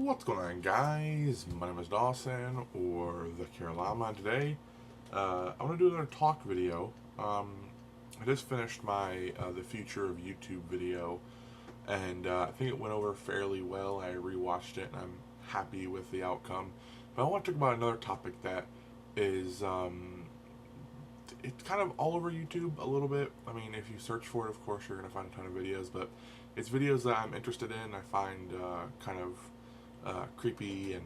What's going on, guys? My name is Dawson, or the Carolina. Today, I want to do another talk video. I just finished my The Future of YouTube video, and I think it went over fairly well. I rewatched it, and I'm happy with the outcome. But I want to talk about another topic that is, it's kind of all over YouTube a little bit. I mean, if you search for it, of course, you're going to find a ton of videos, but it's videos that I'm interested in. I find kind of creepy and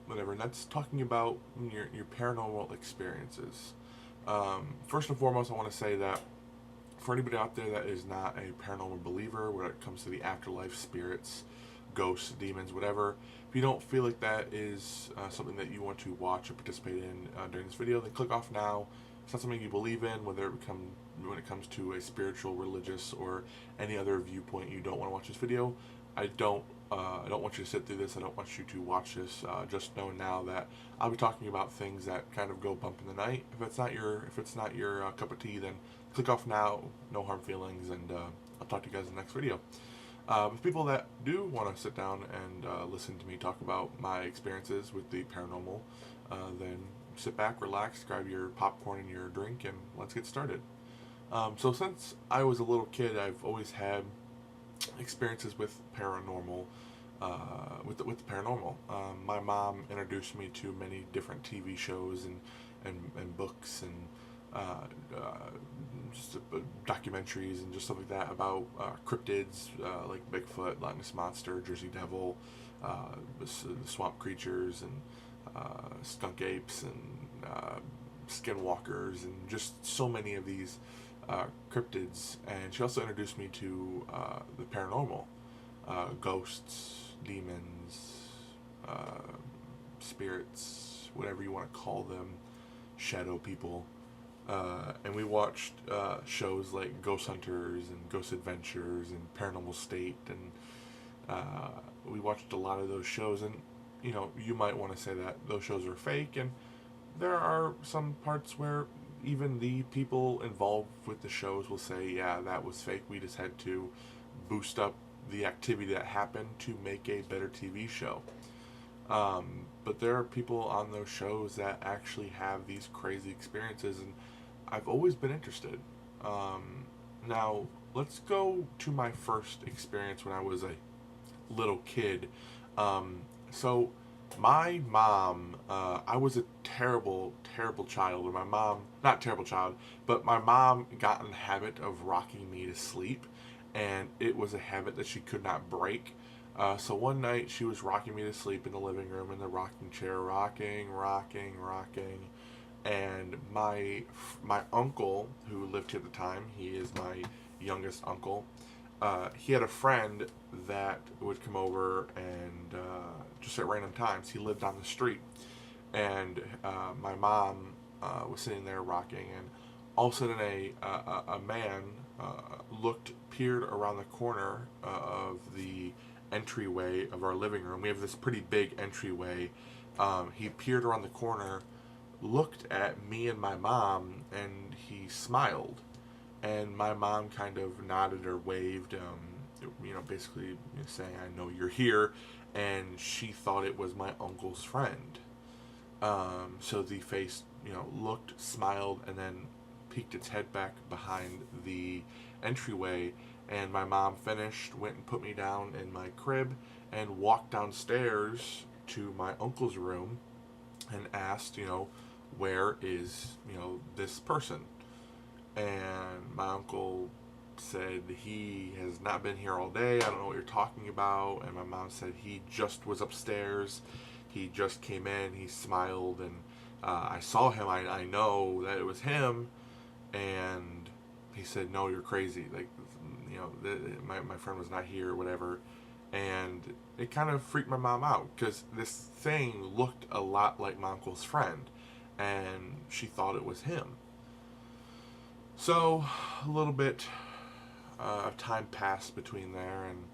whatever, and that's talking about your paranormal experiences. First and foremost, I want to say that for anybody out there that is not a paranormal believer when it comes to the afterlife, spirits, ghosts, demons, whatever, if you don't feel like that is something that you want to watch or participate in during this video, then click off now. If it's not something you believe in, when it comes to a spiritual, religious, or any other viewpoint, you don't want to watch this video. I don't want you to sit through this. I don't want you to watch this. Just know now that I'll be talking about things that kind of go bump in the night. If it's not your cup of tea, then click off now. No harm feelings, and I'll talk to you guys in the next video. For people that do want to sit down and listen to me talk about my experiences with the paranormal, then sit back, relax, grab your popcorn and your drink, and let's get started. So since I was a little kid, I've always had experiences with paranormal, with the paranormal. My mom introduced me to many different TV shows and books and just documentaries and just stuff like that about cryptids like Bigfoot, Loch Ness Monster, Jersey Devil, the swamp creatures, and skunk apes, and skinwalkers, and just so many of these cryptids. And she also introduced me to the paranormal, ghosts, demons, spirits, whatever you want to call them, shadow people. And we watched shows like Ghost Hunters and Ghost Adventures and Paranormal State, and we watched a lot of those shows. And you might want to say that those shows are fake, and there are some parts where even the people involved with the shows will say, yeah, that was fake. We just had to boost up the activity that happened to make a better TV show. But there are people on those shows that actually have these crazy experiences, and I've always been interested. Now, let's go to my first experience when I was a little kid. So my mom, I was a terrible child. Or my mom, not terrible child, but my mom got in the habit of rocking me to sleep, and it was a habit that she could not break. So one night she was rocking me to sleep in the living room in the rocking chair, rocking, and my uncle, who lived here at the time, he is my youngest uncle. He had a friend that would come over and just at random times. He lived on the street, and my mom was sitting there rocking, and all of a sudden a man peered around the corner of the entryway of our living room. We have this pretty big entryway. He peered around the corner, looked at me and my mom, and he smiled. And my mom kind of nodded or waved, basically saying, I know you're here. And she thought it was my uncle's friend. So the face, looked, smiled, and then peeked its head back behind the entryway. And my mom finished, went and put me down in my crib, and walked downstairs to my uncle's room and asked, where is, this person? And my uncle said he has not been here all day. I don't know what you're talking about. And my mom said he just was upstairs. He just came in. He smiled, and I saw him. I know that it was him. And he said, "No, you're crazy. Like, my friend was not here, or whatever." And it kind of freaked my mom out because this thing looked a lot like my uncle's friend, and she thought it was him. So a little bit of time passed between there, and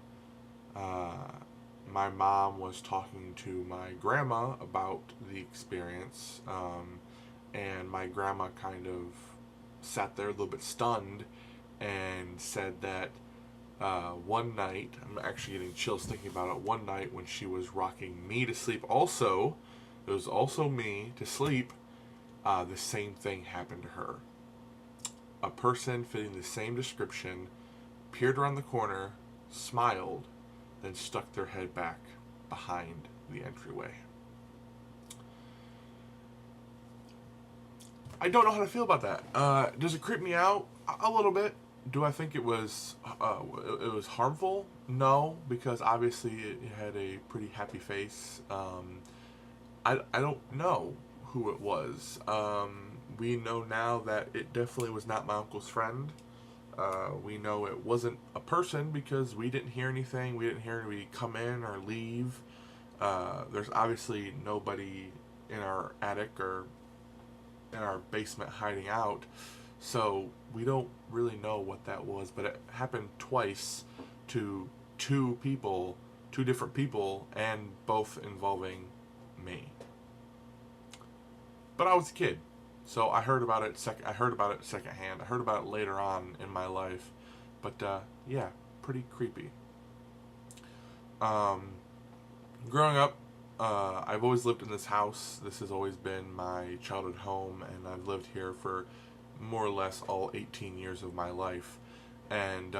my mom was talking to my grandma about the experience, and my grandma kind of sat there a little bit stunned and said that One night, I'm actually getting chills thinking about it. One night when she was rocking me to sleep, also, it was also me to sleep. The same thing happened to her. A person fitting the same description peered around the corner, smiled, then stuck their head back behind the entryway. I don't know how to feel about that. Does it creep me out? A little bit. Do I think it was harmful? No, because obviously it had a pretty happy face. I don't know who it was. We know now that it definitely was not my uncle's friend. We know it wasn't a person because we didn't hear anything. We didn't hear anybody come in or leave. There's obviously nobody in our attic or in our basement hiding out. So we don't really know what that was, but it happened twice to two people, two different people, and both involving me. But I was a kid, so I heard about it secondhand. I heard about it later on in my life, but yeah, pretty creepy. Growing up, I've always lived in this house. This has always been my childhood home, and I've lived here for more or less all 18 years of my life. And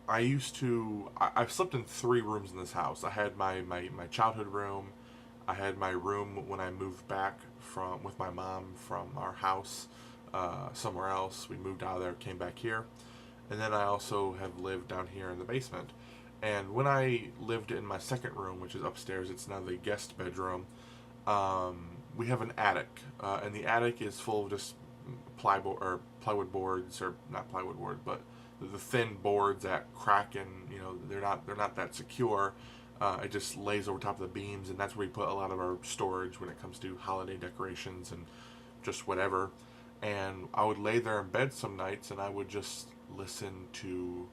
I've slept in 3 rooms in this house. I had my childhood room. I had my room when I moved back with my mom from our house somewhere else. We moved out of there, came back here. And then I also have lived down here in the basement. And when I lived in my second room, which is upstairs, it's now the guest bedroom, we have an attic. And the attic is full of just plywood boards, or not plywood board, but the thin boards that crack, and they're not that secure. It just lays over top of the beams, and that's where we put a lot of our storage when it comes to holiday decorations and just whatever. And I would lay there in bed some nights, and I would just listen to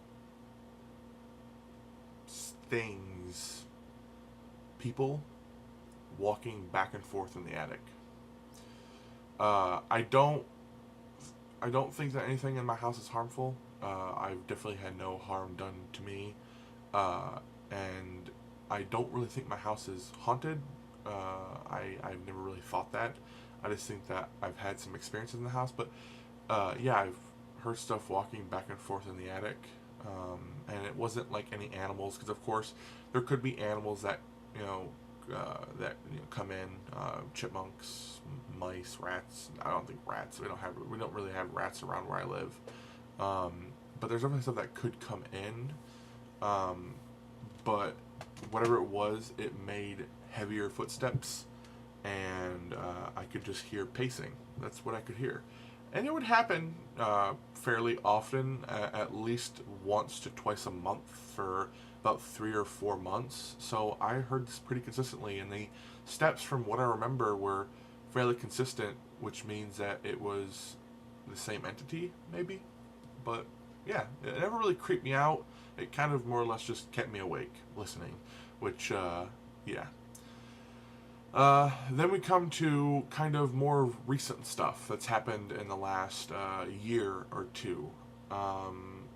things, people walking back and forth in the attic. I don't think that anything in my house is harmful. I've definitely had no harm done to me, and I don't really think my house is haunted. I've never really thought that. I just think that I've had some experiences in the house, but yeah, I've heard stuff walking back and forth in the attic. And it wasn't like any animals, because of course there could be animals that come in, chipmunks, mice, rats. I don't think rats. We don't really have rats around where I live. But there's definitely stuff that could come in. But whatever it was, it made heavier footsteps, and I could just hear pacing. That's what I could hear. And it would happen fairly often, at least once to twice a month for about 3 or 4 months. So I heard this pretty consistently, and the steps, from what I remember, were fairly consistent, which means that it was the same entity, maybe. But yeah, it never really creeped me out. It kind of more or less just kept me awake, listening, which, yeah. Then we come to kind of more recent stuff that's happened in the last year or two.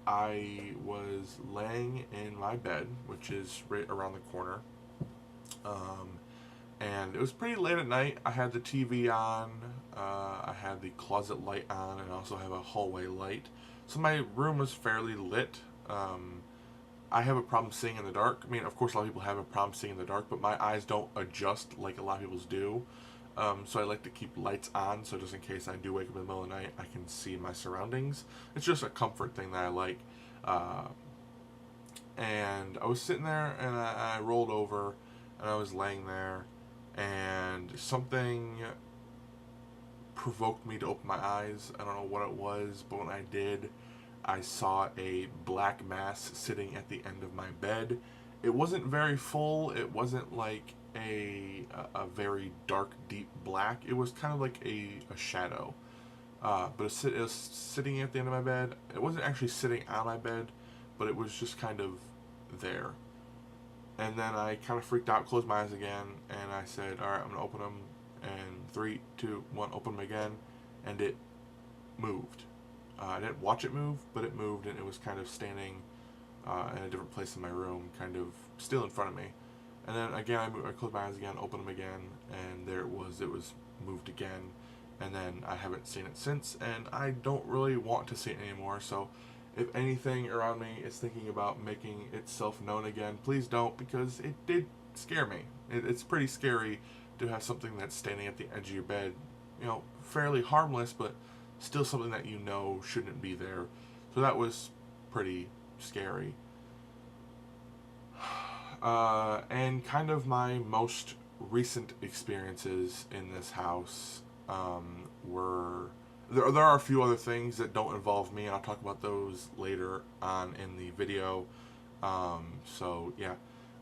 I was laying in my bed, which is right around the corner, and it was pretty late at night. I had the TV on, I had the closet light on, and I also have a hallway light. So my room was fairly lit. I have a problem seeing in the dark. I mean, of course, a lot of people have a problem seeing in the dark, but my eyes don't adjust like a lot of people's do. So I like to keep lights on, so just in case I do wake up in the middle of the night, I can see my surroundings. It's just a comfort thing that I like. And I was sitting there, and I rolled over, and I was laying there, and something provoked me to open my eyes. I don't know what it was, but when I did, I saw a black mass sitting at the end of my bed. It wasn't very full. It wasn't like a very dark, deep black. It was kind of like a shadow. But it was sitting at the end of my bed. It wasn't actually sitting on my bed, but it was just kind of there. And then I kind of freaked out, closed my eyes again, and I said, all right, I'm going to open them. And 3, 2, 1, open them again. And it moved. I didn't watch it move, but it moved, and it was kind of standing in a different place in my room, kind of still in front of me. And then again, I closed my eyes again, opened them again, and there it was. It was moved again, and then I haven't seen it since, and I don't really want to see it anymore. So, if anything around me is thinking about making itself known again, please don't, because it did scare me. It's pretty scary to have something that's standing at the edge of your bed, fairly harmless, but still something that shouldn't be there. So that was pretty scary. And kind of my most recent experiences in this house were... There are a few other things that don't involve me, and I'll talk about those later on in the video. So, yeah.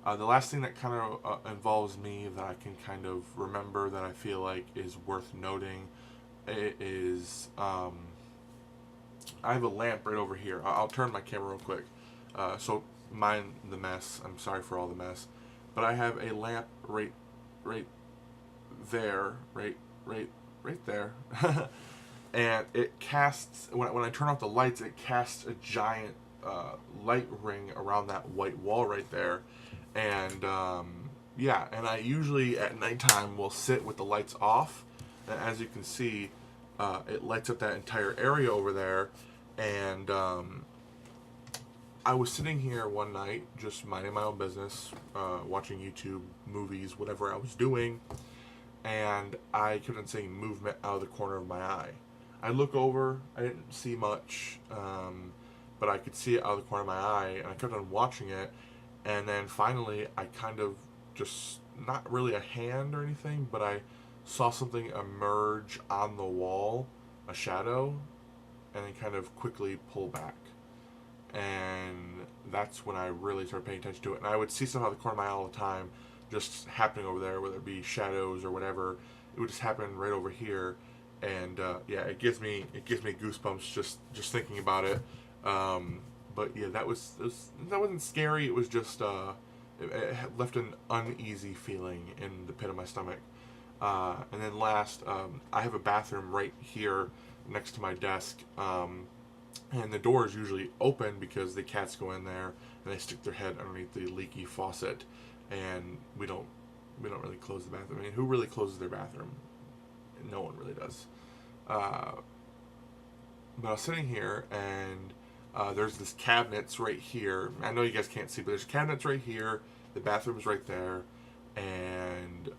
The last thing that kind of involves me that I can kind of remember that I feel like is worth noting is... I have a lamp right over here. I'll turn my camera real quick. So mind the mess. I'm sorry for all the mess. But I have a lamp right there. Right there. And it casts, when I turn off the lights, it casts a giant light ring around that white wall right there. And and I usually at nighttime will sit with the lights off. And as you can see, it lights up that entire area over there. And I was sitting here one night, just minding my own business, watching YouTube, movies, whatever I was doing, and I kept on seeing movement out of the corner of my eye. I look over, I didn't see much, but I could see it out of the corner of my eye, and I kept on watching it, and then finally I kind of just, not really a hand or anything, but I saw something emerge on the wall, a shadow, and then kind of quickly pull back. And that's when I really started paying attention to it. And I would see stuff out of the corner of my eye all the time, just happening over there, whether it be shadows or whatever. It would just happen right over here, and it gives me goosebumps just thinking about it. But yeah, that wasn't scary. It was just it left an uneasy feeling in the pit of my stomach. And then last, I have a bathroom right here next to my desk. And the door is usually open because the cats go in there and they stick their head underneath the leaky faucet, and we don't really close the bathroom. I mean, who really closes their bathroom? No one really does. But I was sitting here, and there's this cabinets right here. I know you guys can't see, but there's cabinets right here. The bathroom's right there, and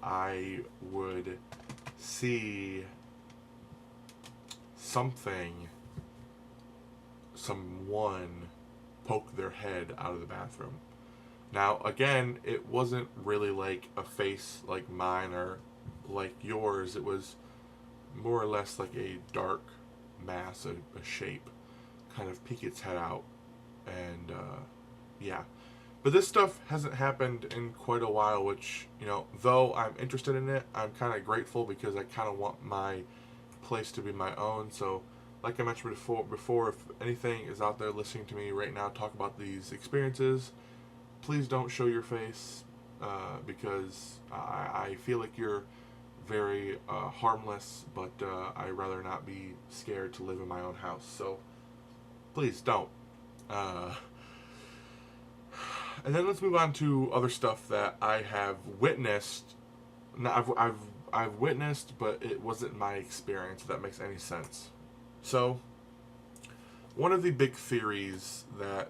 I would see someone poke their head out of the bathroom. Now, again, it wasn't really like a face like mine or like yours. It was more or less like a dark mass, a shape, kind of peek its head out. And, But this stuff hasn't happened in quite a while, which, though I'm interested in it, I'm kind of grateful because I kind of want my place to be my own. So, like I mentioned before, if anything is out there listening to me right now talk about these experiences, please don't show your face, because I feel like you're very harmless, but I'd rather not be scared to live in my own house. So please don't. And then let's move on to other stuff that I have witnessed. Now, I've witnessed, but it wasn't my experience, if that makes any sense. So, one of the big theories that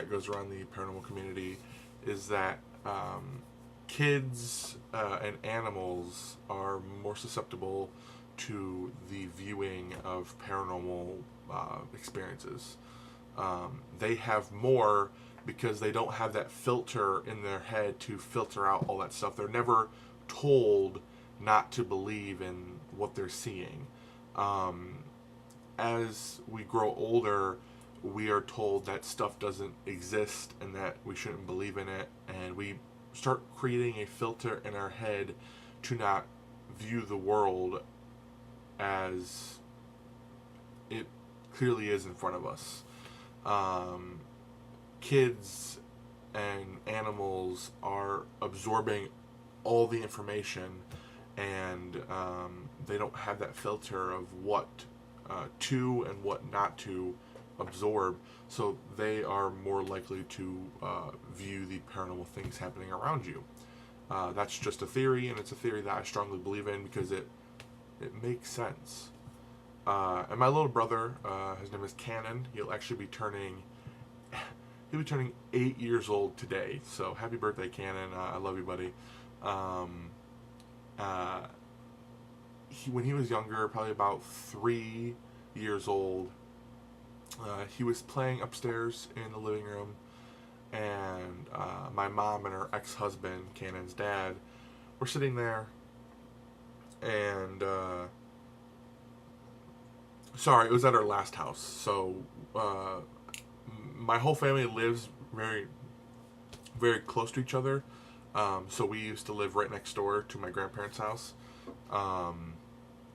goes around the paranormal community is that kids and animals are more susceptible to the viewing of paranormal experiences. They have more because they don't have that filter in their head to filter out all that stuff. They're never told not to believe in what they're seeing. As we grow older, we are told that stuff doesn't exist and that we shouldn't believe in it, and we start creating a filter in our head to not view the world as it clearly is in front of us. Kids and animals are absorbing all the information, and they don't have that filter of what to and what not to absorb, so they are more likely to view the paranormal things happening around you. That's just a theory, and it's a theory that I strongly believe in because it makes sense. And my little brother, his name is Cannon. He'll actually be turning 8 years old today. So happy birthday, Cannon! I love you, buddy. Uh, when he was younger, probably about 3 years old, he was playing upstairs in the living room, and my mom and her ex-husband, Cannon's dad, were sitting there, and sorry, it was at our last house. So my whole family lives very, very close to each other. So we used to live right next door to my grandparents' house.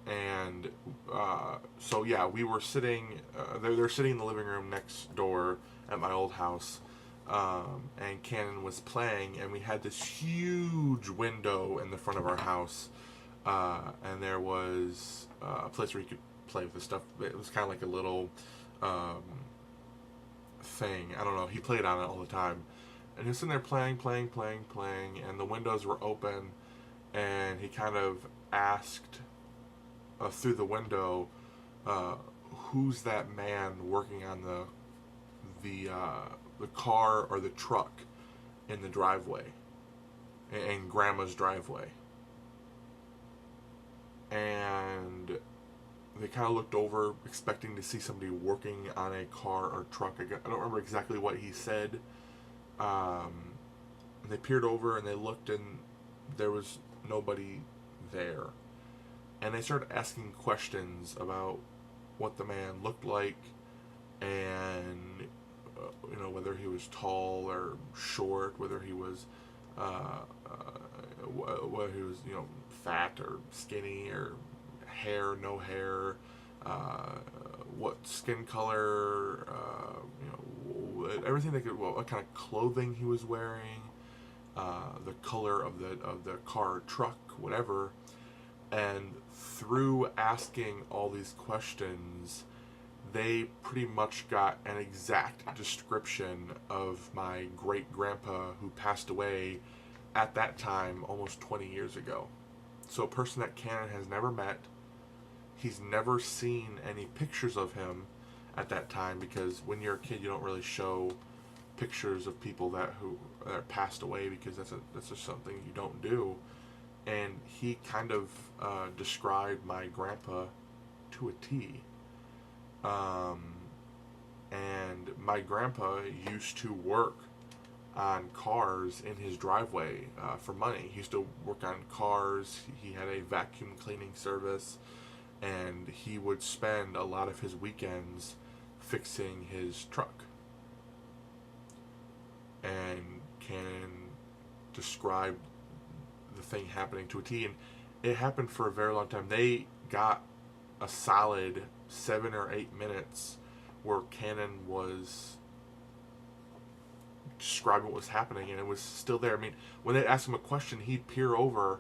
And so yeah, we were sitting. They're sitting in the living room next door at my old house, and Cannon was playing, and we had this huge window in the front of our house, and there was a place where you could play with the stuff. It was kind of like a little thing. I don't know. He played on it all the time, and he was sitting there playing, and the windows were open, and he kind of asked through the window, who's that man working on the car or the truck in the driveway, in Grandma's driveway? And they kind of looked over, expecting to see somebody working on a car or truck. I don't remember exactly what he said. And they peered over and they looked, and there was nobody there. And they started asking questions about what the man looked like, and whether he was tall or short, whether he was whether he was fat or skinny, or hair, no hair, what skin color, everything they could. What kind of clothing he was wearing, the color of the car or truck, whatever. And through asking all these questions, they pretty much got an exact description of my great-grandpa, who passed away at that time almost 20 years ago. So a person that Cannon has never met. He's never seen any pictures of him at that time, because when you're a kid, you don't really show pictures of people that passed away, because that's just something you don't do. And he kind of described my grandpa to a T. And my grandpa used to work on cars in his driveway for money. He used to work on cars. He had a vacuum cleaning service, and he would spend a lot of his weekends fixing his truck. And Cannon described the thing happening to a T, and it happened for a very long time. They got a solid 7 or 8 minutes where Cannon was describing what was happening, and it was still there. I mean, when they'd ask him a question, he'd peer over,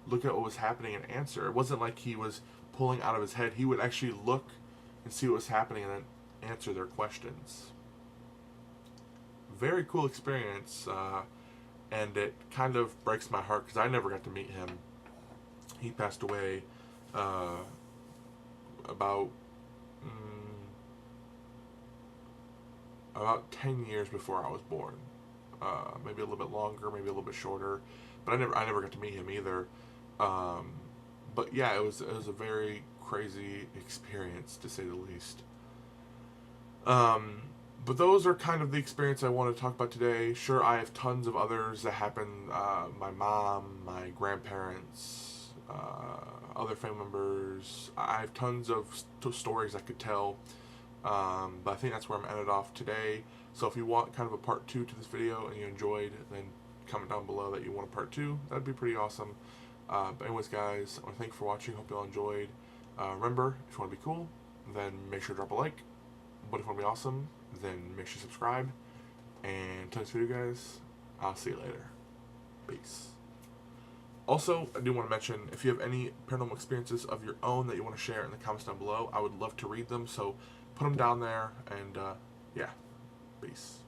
look at what was happening, and answer. It wasn't like he was pulling out of his head. He would actually look and see what was happening and then answer their questions. Very cool experience, and it kind of breaks my heart because I never got to meet him. He passed away about 10 years before I was born. Maybe a little bit longer, maybe a little bit shorter, but I never got to meet him either. But yeah, it was a very crazy experience, to say the least. But those are kind of the experience I want to talk about today. Sure, I have tons of others that happened. My mom, my grandparents, other family members. I have tons of stories I could tell. But I think that's where I'm ended off today. So if you want kind of a part 2 to this video and you enjoyed, then comment down below that you want a part 2. That'd be pretty awesome. But anyways, guys, I want to thank you for watching. Hope you all enjoyed. Remember, if you want to be cool, then make sure to drop a like. But if you want to be awesome, then make sure to subscribe. And until next video, guys, I'll see you later. Peace. Also, I do want to mention, if you have any paranormal experiences of your own that you want to share in the comments down below, I would love to read them, so put them down there, and yeah, peace.